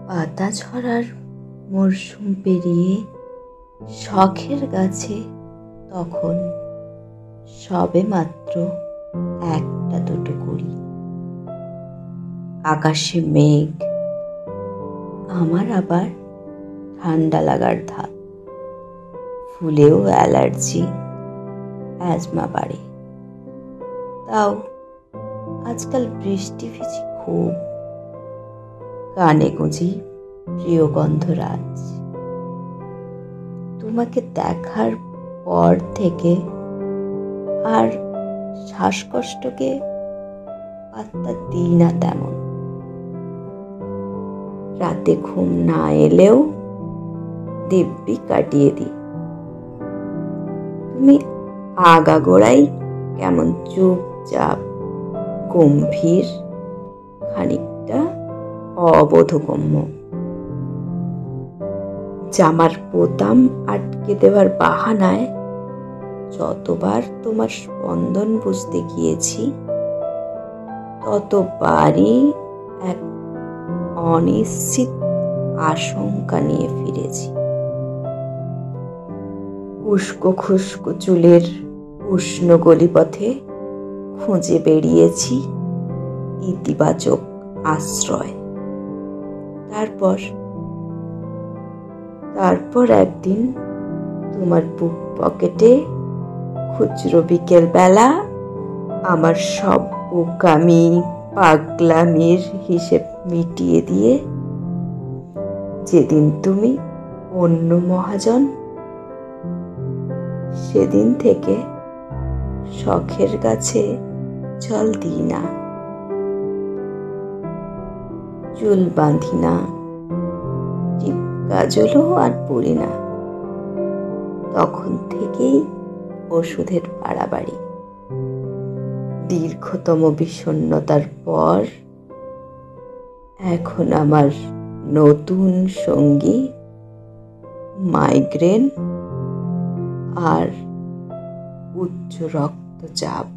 পাতা ঝরার মরশুম পেরিয়ে শখের গাছে তখন সবে মাত্র একটা দুটো কুড়ি। আকাশে মেঘ, আমার আবার ঠান্ডা লাগার ধাত। ফুলেও অ্যালার্জি, অ্যাজমা বাড়ে। তাও আজকাল বৃষ্টি ভিজি খুব, কানে গুঁজি প্রিয় গন্ধরাজ। তোমাকে দেখার পর থেকে আর শ্বাসকষ্টকে পাত্তা দিই না তেমন। রাতে ঘুম না এলেও দিব্যি কাটিয়ে দিই। তুমি আগাগোড়াই কেমন চুপচাপ, গম্ভীর, খানিকটা অবোধগম্য। জামার বোতাম আটকে দেওয়ার বাহানায় যতবার তোমার স্পন্দন বুঝতে গিয়েছি, ততবারই এক অনিশ্চিত আশঙ্কা নিয়ে ফিরেছি। উস্কো খুস্কো চুলের উষ্ণ গলিপথে খুঁজে বেরিয়েছি ইতিবাচক আশ্রয়। তারপর একদিন তোমার বুক পকেটে খুচরো বিকেল বেলা আমার সব বোকামি পাগলামির হিসেব মিটিয়ে দিয়ে, যেদিন তুমি অন্য মহাজন, সেদিন থেকে শখের গাছে জল দিই না, চুল বাঁধি না, টিপ কাজলও আর পরি না। তখন থেকেই ওষুধের বাড়াবাড়ি। দীর্ঘতম বিষণ্ণতার পর এখন আমার নতুন সঙ্গী মাইগ্রেন আর উচ্চ রক্তচাপ।